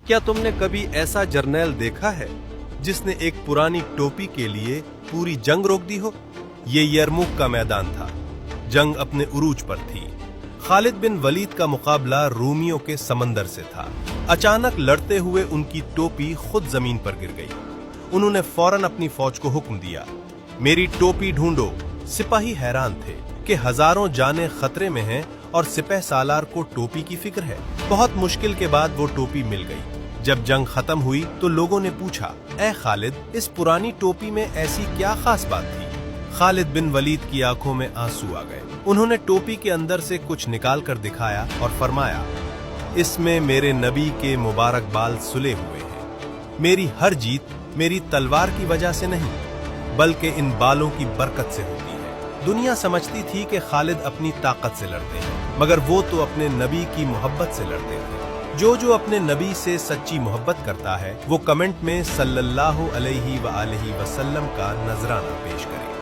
क्या तुमने कभी ऐसा जर्नैल देखा है जिसने एक पुरानी टोपी के लिए पूरी जंग रोक दी हो? ये यरमुक का मैदान था। जंग अपने उरूज पर थी। खालिद बिन वलीद का मुकाबला रूमियों के समंदर से था। अचानक लड़ते हुए उनकी टोपी खुद जमीन पर गिर गई। उन्होंने फौरन अपनी फौज को हुक्म दिया, मेरी टोपी ढूंढो। सिपाही हैरान थे कि हजारों जानें खतरे में हैं और सिपह सालार को टोपी की फिक्र है। बहुत मुश्किल के बाद वो टोपी मिल गई। जब जंग खत्म हुई तो लोगों ने पूछा, ए खालिद, इस पुरानी टोपी में ऐसी क्या खास बात थी? खालिद बिन वलीद की आंखों में आंसू आ गए। उन्होंने टोपी के अंदर से कुछ निकाल कर दिखाया और फरमाया, इसमें मेरे नबी के मुबारक बाल सुले हुए हैं। मेरी हर जीत मेरी तलवार की वजह से नहीं, बल्कि इन बालों की बरकत से होती है। दुनिया समझती थी कि खालिद अपनी ताकत से लड़ते हैं, मगर वो तो अपने नबी की मोहब्बत से लड़ते थे। जो अपने नबी से सच्ची मोहब्बत करता है वो कमेंट में सल्लल्लाहु अलैहि वसल्लम का नजराना पेश करे।